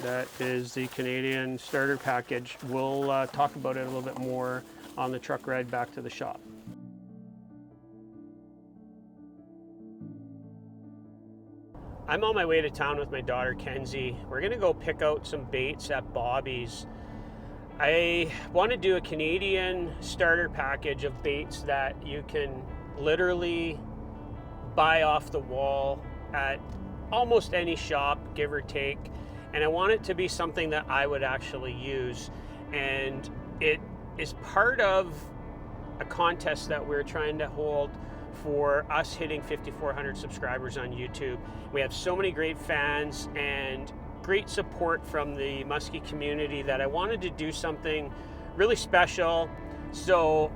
That is the Canadian starter package. We'll talk about it a little bit more on the truck ride back to the shop. I'm on my way to town with my daughter Kenzie. We're gonna go pick out some baits at Bobby's. I want to do a Canadian starter package of baits that you can literally buy off the wall at almost any shop, give or take. And I want it to be something that I would actually use. And it is part of a contest that we're trying to hold for us hitting 5,400 subscribers on YouTube. We have so many great fans and great support from the Musky community that I wanted to do something really special. So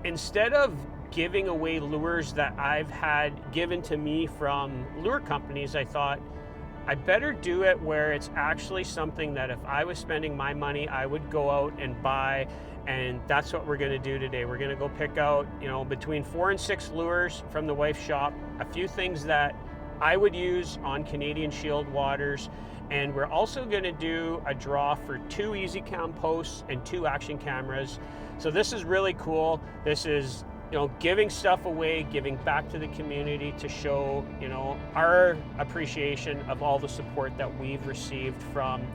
instead of giving away lures that I've had given to me from lure companies, I thought I better do it where it's actually something that if I was spending my money, I would go out and buy. And that's what we're gonna do today. We're gonna go pick out, between 4 and 6 lures from the wife's shop, a few things that I would use on Canadian Shield waters. And we're also gonna do a draw for 2 Easy Cam posts and 2 action cameras. So this is really cool. This is, giving stuff away, giving back to the community to show, our appreciation of all the support that we've received from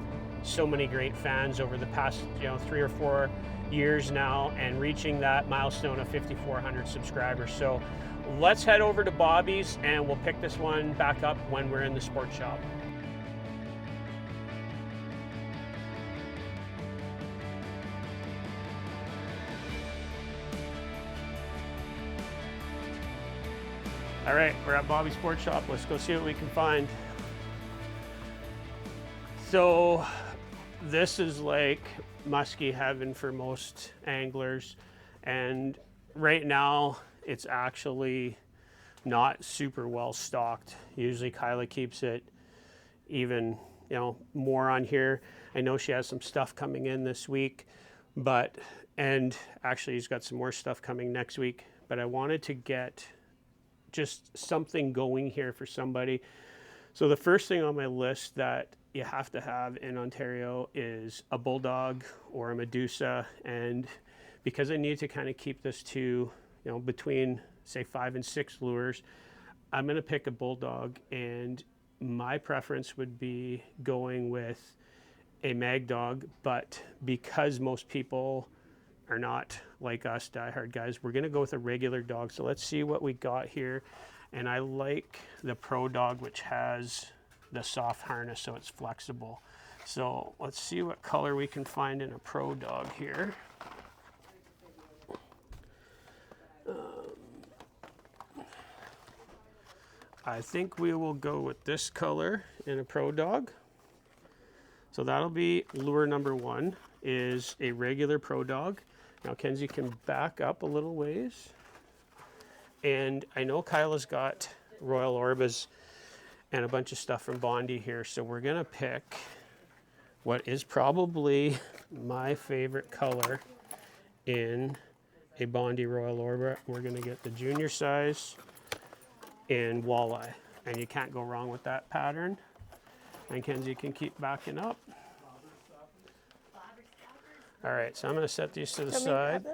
so many great fans over the past, 3 or 4 years now, and reaching that milestone of 5,400 subscribers. So let's head over to Bobby's and we'll pick this one back up when we're in the sports shop. All right, we're at Bobby's Sports Shop. Let's go see what we can find. So this is like musky heaven for most anglers. And right now it's actually not super well stocked. Usually Kyla keeps it even, more on here. I know she has some stuff coming in this week, and actually he's got some more stuff coming next week, but I wanted to get just something going here for somebody. So the first thing on my list that you have to have in Ontario is a Bulldog or a Medusa. And because I need to kind of keep this to, between say 5 and 6 lures, I'm going to pick a Bulldog. And my preference would be going with a Mag Dog, but because most people are not like us diehard guys, we're gonna go with a regular dog. So let's see what we got here. And I like the Pro Dog, which has the soft harness so it's flexible. So let's see what color we can find in a Pro Dog here. I think we will go with this color in a Pro Dog. So that'll be lure number 1, is a regular Pro Dog. Now Kenzie can back up a little ways. And I know Kyla's got Royal Orbas and a bunch of stuff from Bondi here. So we're gonna pick what is probably my favorite color in a Bondi Royal Orba. We're gonna get the junior size in walleye. And you can't go wrong with that pattern. And Kenzie can keep backing up. All right, so I'm gonna set these to the side.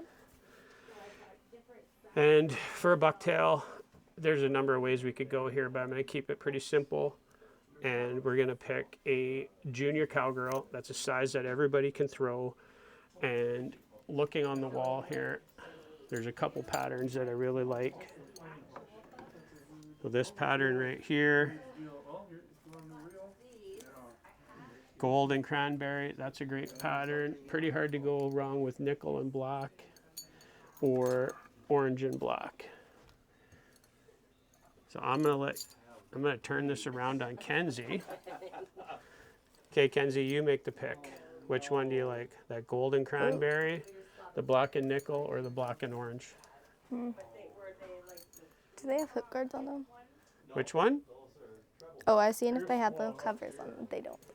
And for a bucktail, there's a number of ways we could go here, but I'm gonna keep it pretty simple. And we're gonna pick a junior cowgirl. That's a size that everybody can throw. And looking on the wall here, there's a couple patterns that I really like. So this pattern right here, gold and cranberry, that's a great pattern. Pretty hard to go wrong with nickel and black or orange and black. So I'm gonna turn this around on Kenzie. Okay, Kenzie, you make the pick. Which one do you like? That gold and cranberry, the black and nickel, or the black and orange? Do they have hook guards on them? Which one? Oh, I've seen if they have the covers on them. They don't though.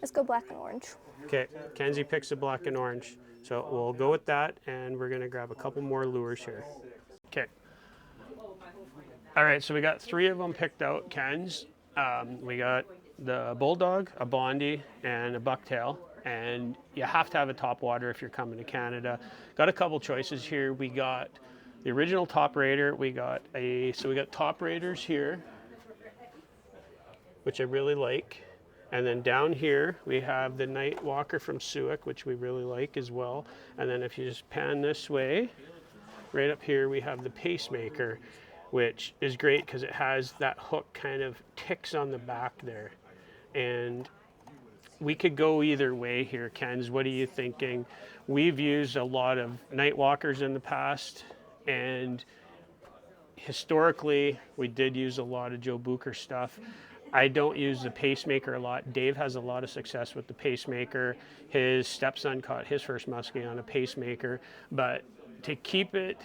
Let's go black and orange. Okay, Kenzie picks a black and orange. So we'll go with that, and we're gonna grab a couple more lures here. Okay, All right, so we got 3 of them picked out, Kens. We got the Bulldog, a Blondie, and a Bucktail. And you have to have a top water if you're coming to Canada. Got a couple choices here. We got the original Top Raider. We got Top Raiders here, which I really like. And then down here, we have the Night Walker from Suick, which we really like as well. And then if you just pan this way, right up here, we have the Pacemaker, which is great because it has that hook kind of ticks on the back there. And we could go either way here, Kenz. What are you thinking? We've used a lot of Night Walkers in the past, and historically, we did use a lot of Joe Bucher stuff. I don't use the Pacemaker a lot. Dave has a lot of success with the Pacemaker. His stepson caught his first muskie on a Pacemaker, but to keep it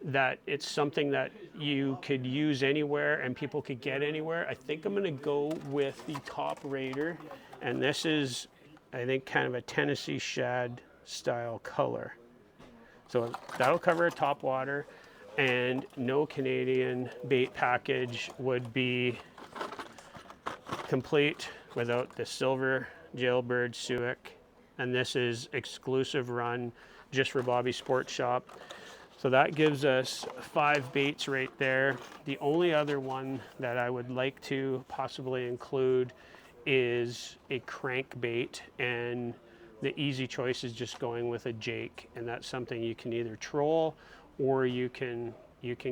that it's something that you could use anywhere and people could get anywhere, I think I'm gonna go with the Top Raider. And this is, I think, kind of a Tennessee shad style color. So that'll cover a top water, and no Canadian bait package would be complete without the silver jailbird Suick. And this is exclusive run just for Bobby Sports Shop. So that gives us 5 baits right there. The only other one that I would like to possibly include is a crankbait, and the easy choice is just going with a Jake, and that's something you can either troll or you can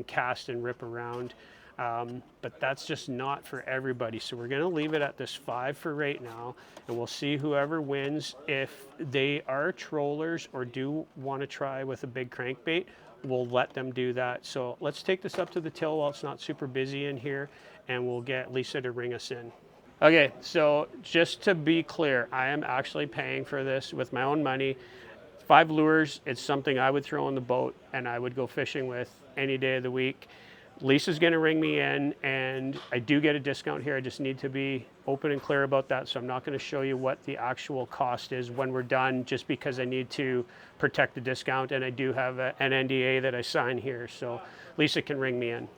cast and rip around. But that's just not for everybody. So we're gonna leave it at this 5 for right now, and we'll see whoever wins. If they are trollers or do wanna try with a big crankbait, we'll let them do that. So let's take this up to the till while it's not super busy in here, and we'll get Lisa to ring us in. Okay, so just to be clear, I am actually paying for this with my own money. 5 lures, it's something I would throw in the boat and I would go fishing with any day of the week. Lisa's gonna ring me in, and I do get a discount here. I just need to be open and clear about that. So I'm not gonna show you what the actual cost is when we're done, just because I need to protect the discount, and I do have an NDA that I sign here. So Lisa can ring me in.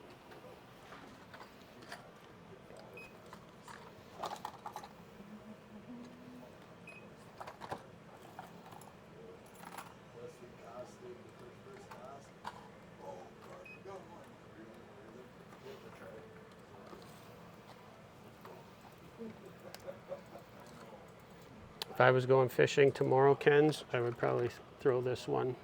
If I was going fishing tomorrow, Ken's, I would probably throw this one.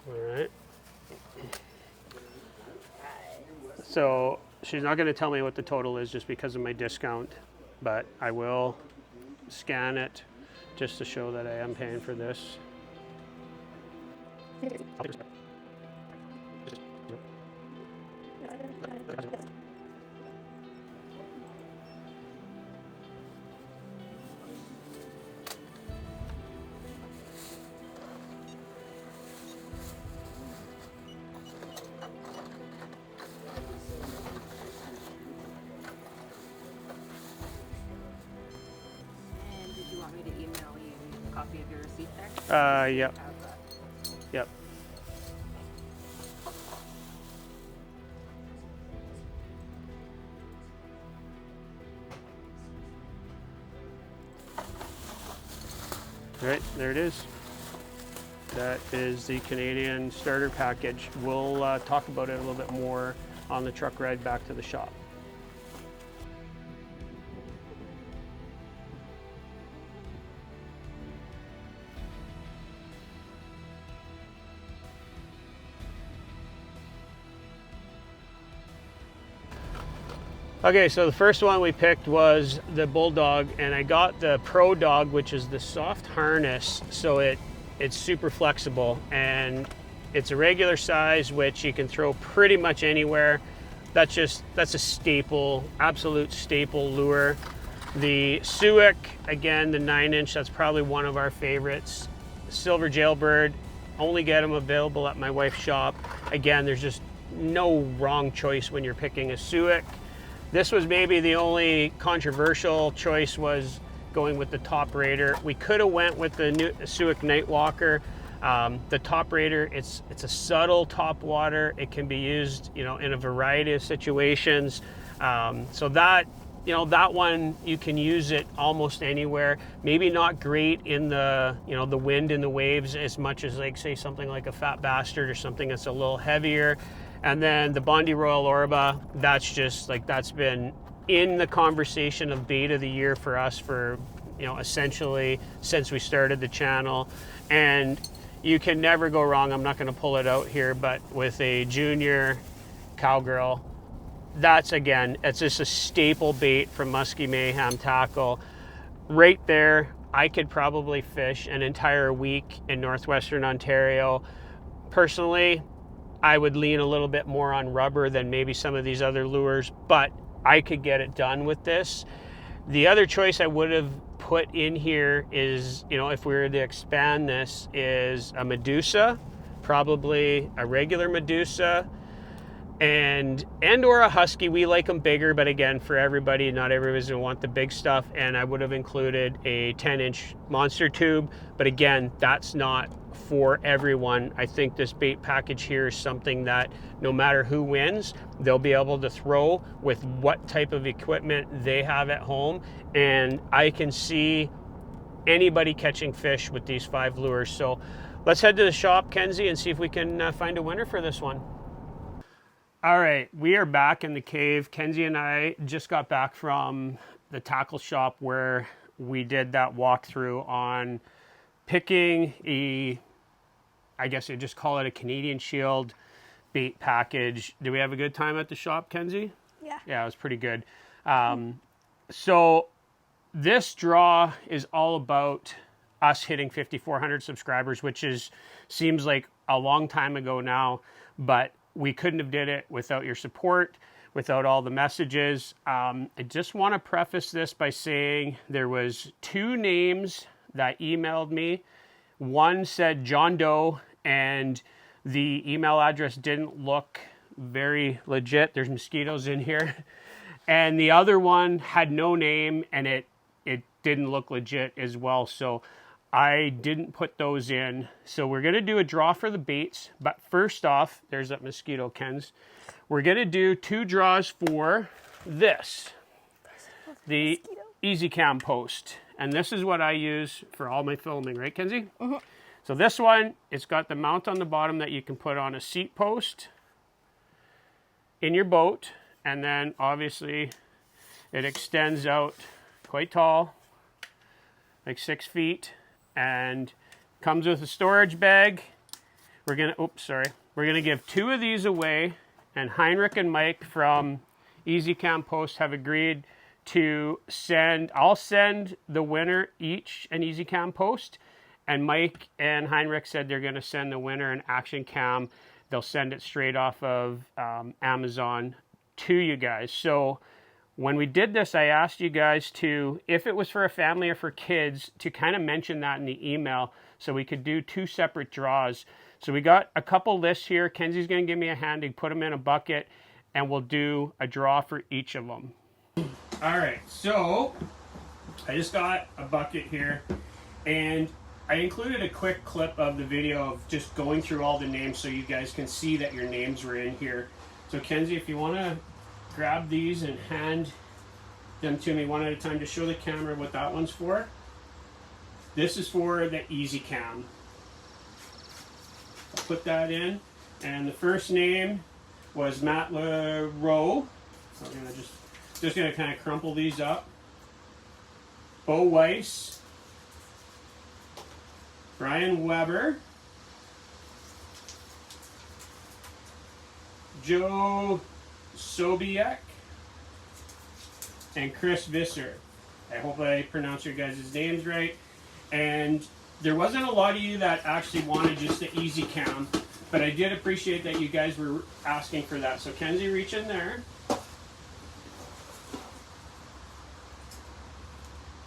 All right. So she's not going to tell me what the total is just because of my discount, but I will scan it just to show that I am paying for this. Copy of your receipt there? Yep. Yep. All right, there it is. That is the Canadian starter package. We'll talk about it a little bit more on the truck ride back to the shop. Okay, so the first one we picked was the Bulldog, and I got the Pro Dog, which is the soft harness, so it's super flexible, and it's a regular size, which you can throw pretty much anywhere. That's a staple, absolute staple lure. The Suick, again, the 9-inch, that's probably one of our favorites. Silver Jailbird, only get them available at my wife's shop. Again, there's just no wrong choice when you're picking a Suick. This was maybe the only controversial choice, was going with the Top Raider. We could have went with the new Suick Nightwalker. The Top Raider, it's a subtle top water. It can be used, you know, in a variety of situations. So that, you know, that one, you can use it almost anywhere. Maybe not great in the, you know, the wind and the waves as much as, like, say something like a Fat Bastard or something that's a little heavier. And then the Bondi Royal Orba, that's just like, that's been in the conversation of bait of the year for us for, you know, essentially since we started the channel. And you can never go wrong. I'm not going to pull it out here, but with a junior cowgirl, that's, again, it's just a staple bait from Musky Mayhem Tackle. Right there, I could probably fish an entire week in northwestern Ontario. Personally, I would lean a little bit more on rubber than maybe some of these other lures, but I could get it done with this. The other choice I would have put in here is, you know, if we were to expand this, is a Medusa, probably a regular Medusa, and or a Husky. We like them bigger, but again, for everybody, not everybody's gonna want the big stuff. And I would have included a 10-inch monster tube, but again, that's not for everyone. I think this bait package here is something that no matter who wins, they'll be able to throw with what type of equipment they have at home. And I can see anybody catching fish with these 5 lures. So let's head to the shop, Kenzie, and see if we can find a winner for this one. All right, we are back in the cave. Kenzie and I just got back from the tackle shop where we did that walkthrough on picking I guess you'd just call it a Canadian Shield bait package. Did we have a good time at the shop, Kenzie? Yeah. Yeah, it was pretty good. So this draw is all about us hitting 5,400 subscribers, which seems like a long time ago now, but we couldn't have did it without your support, without all the messages. I just want to preface this by saying there was 2 names that emailed me. One said John Doe, and the email address didn't look very legit. There's mosquitoes in here. And the other one had no name, and it didn't look legit as well. So I didn't put those in. So we're going to do a draw for the baits. But first off, there's that mosquito, Ken's. We're going to do 2 draws for this, the Easy Cam post. And this is what I use for all my filming, right, Kenzie? Mm-hmm. So this one, it's got the mount on the bottom that you can put on a seat post in your boat. And then obviously it extends out quite tall, like 6 feet. And comes with a storage bag. We're gonna give 2 of these away, and Heinrich and Mike from Easy Cam Post have agreed to I'll send the winner each an Easy Cam Post, and Mike and Heinrich said they're gonna send the winner an Action Cam. They'll send it straight off of Amazon to you guys. So when we did this, I asked you guys to, if it was for a family or for kids, to kind of mention that in the email so we could do 2 separate draws. So we got a couple lists here. Kenzie's going to give me a hand to put them in a bucket, and we'll do a draw for each of them. All right, so I just got a bucket here, and I included a quick clip of the video of just going through all the names so you guys can see that your names were in here. So Kenzie, if you want to grab these and hand them to me one at a time to show the camera what that one's for. This is for the Easy Cam. I'll put that in. And the first name was Matt LaRoe. So I'm gonna just gonna kind of crumple these up. Bo Weiss, Brian Weber, Joe Sobiek, and Chris Visser. I hope I pronounced your guys' names right. And there wasn't a lot of you that actually wanted just the Easy Cam, but I did appreciate that you guys were asking for that. So Kenzie, reach in there.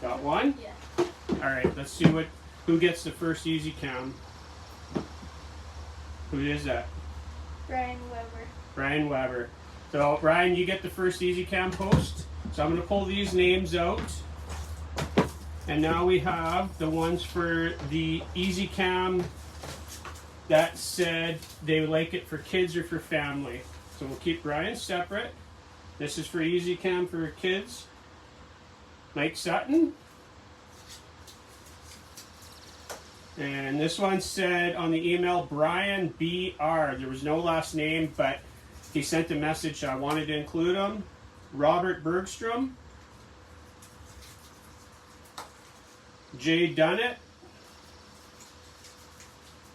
Got one? Yeah. All right, let's see who gets the first Easy Cam. Who is that? Brian Weber. Brian Weber. So Ryan, you get the first Easy Cam post. So I'm going to pull these names out. And now we have the ones for the Easy Cam that said they would like it for kids or for family. So we'll keep Ryan separate. This is for Easy Cam for kids. Mike Sutton. And this one said on the email, Brian BR. There was no last name, but he sent a message, so I wanted to include him. Robert Bergstrom. Jay Dunnett.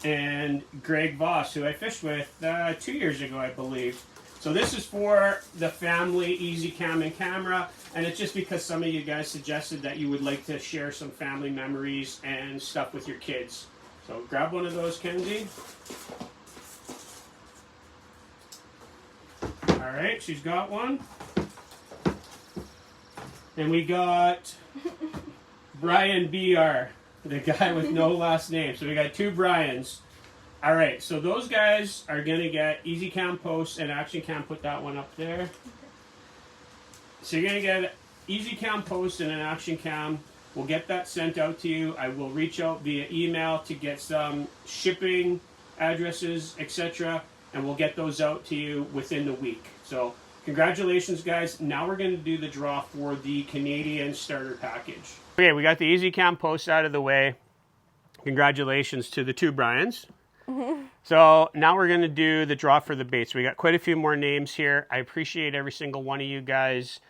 And Greg Voss, who I fished with 2 years ago, I believe. So this is for the family Easy Cam and camera, and it's just because some of you guys suggested that you would like to share some family memories and stuff with your kids. So grab one of those, Kenzie. All right, she's got one. And we got Brian BR, the guy with no last name. So we got two Brians. All right, so those guys are going to get Easy Cam posts and Action Cam. Put that one up there. So you're going to get Easy Cam post and an Action Cam. We'll get that sent out to you. I will reach out via email to get some shipping addresses, etc. And we'll get those out to you within the week. So congratulations, guys. Now we're going to do the draw for the Canadian starter package. Okay, we got the Easy Cam post out of the way. Congratulations to the two Brians. So now we're going to do the draw for the baits. We got quite a few more names here. I appreciate every single one of you guys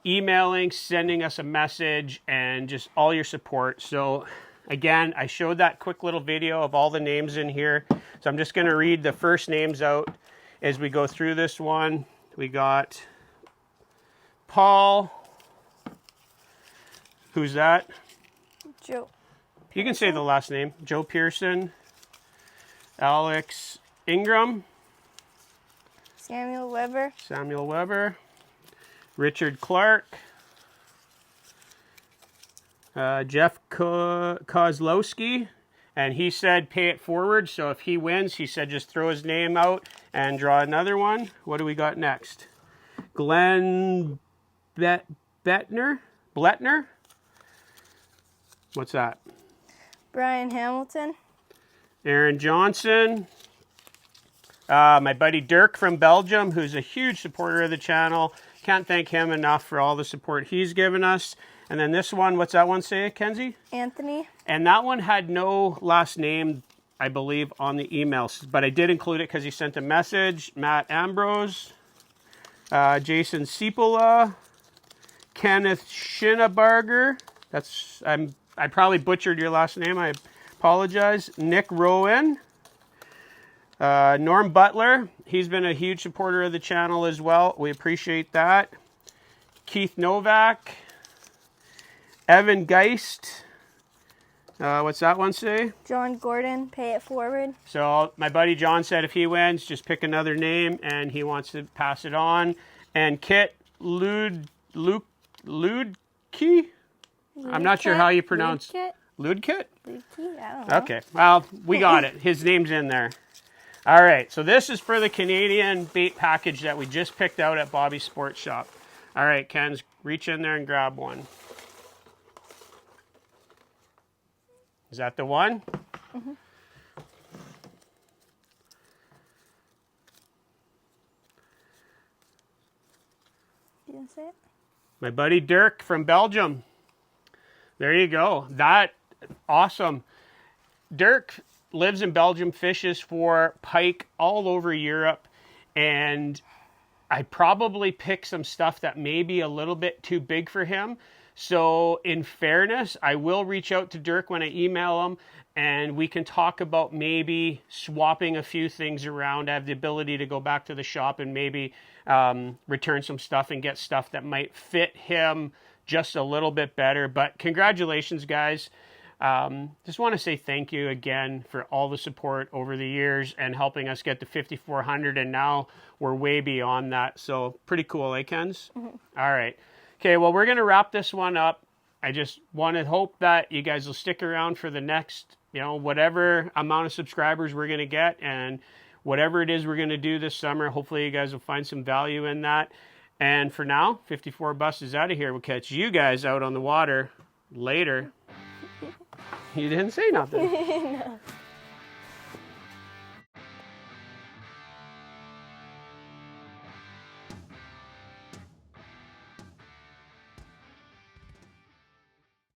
emailing, sending us a message, and just all your support. So again, I showed that quick little video of all the names in here. So I'm just going to read the first names out as we go through this one. We got Paul. Who's that? Joe. You can say the last name. Joe Pearson. Alex Ingram. Samuel Weber. Samuel Weber. Richard Clark. Jeff Kozlowski. And he said pay it forward. So if he wins, he said just throw his name out and draw another one. What do we got next? Glenn Bletner. What's that? Brian Hamilton. Aaron Johnson. My buddy Dirk from Belgium, who's a huge supporter of the channel. Can't thank him enough for all the support he's given us. And then this one, what's that one say, Kenzie? Anthony. And that one had no last name, I believe, on the emails. But I did include it because he sent a message. Matt Ambrose. Jason Siepola. Kenneth Schinabarger. I probably butchered your last name. I apologize. Nick Rowan. Norm Butler. He's been a huge supporter of the channel as well. We appreciate that. Keith Novak. Evan Geist. What's that one say? John Gordon, pay it forward. So my buddy John said if he wins, just pick another name, and he wants to pass it on. And Kit Ludke? I'm not sure how you pronounce it. Ludkit? Ludke? I don't know. Okay, well, we got it. His name's in there. All right, so this is for the Canadian bait package that we just picked out at Bobby's Sports Shop. All right, Kenz, reach in there and grab one. Is that the one? Mm-hmm. You didn't say it? My buddy Dirk from Belgium. There you go. That, awesome. Dirk lives in Belgium, fishes for pike all over Europe, and I probably picked some stuff that may be a little bit too big for him. So in fairness, I will reach out to Dirk when I email him, and we can talk about maybe swapping a few things around. I have the ability to go back to the shop and maybe return some stuff and get stuff that might fit him just a little bit better. But congratulations, guys. Just want to say thank you again for all the support over the years and helping us get to 5,400, and now we're way beyond that. So pretty cool, eh, Kenz? Mm-hmm. All right. Okay, well, we're going to wrap this one up. I just want to hope that you guys will stick around for the next, whatever amount of subscribers we're going to get, and whatever it is we're going to do this summer. Hopefully you guys will find some value in that. And for now, 54 buses out of here. We'll catch you guys out on the water later. You didn't say nothing. No.